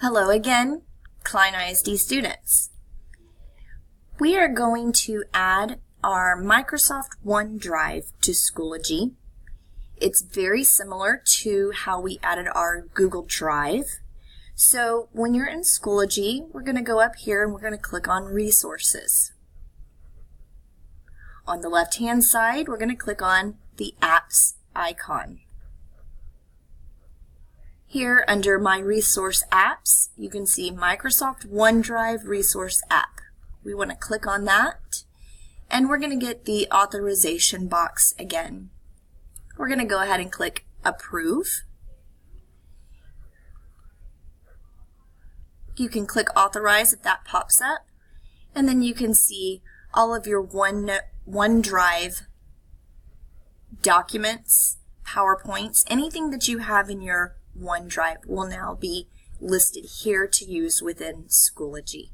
Hello again, Klein ISD students. We are going to add our Microsoft OneDrive to Schoology. It's very similar to how we added our Google Drive. So when you're in Schoology, we're going to go up here and we're going to click on Resources. On the left-hand side, we're going to click on the Apps icon. Here under My Resource Apps, you can see Microsoft OneDrive Resource App. We want to click on that, and we're going to get the authorization box again. We're going to go ahead and click Approve. You can click Authorize if that pops up, and then you can see all of your OneDrive documents, PowerPoints, anything that you have in your OneDrive will now be listed here to use within Schoology.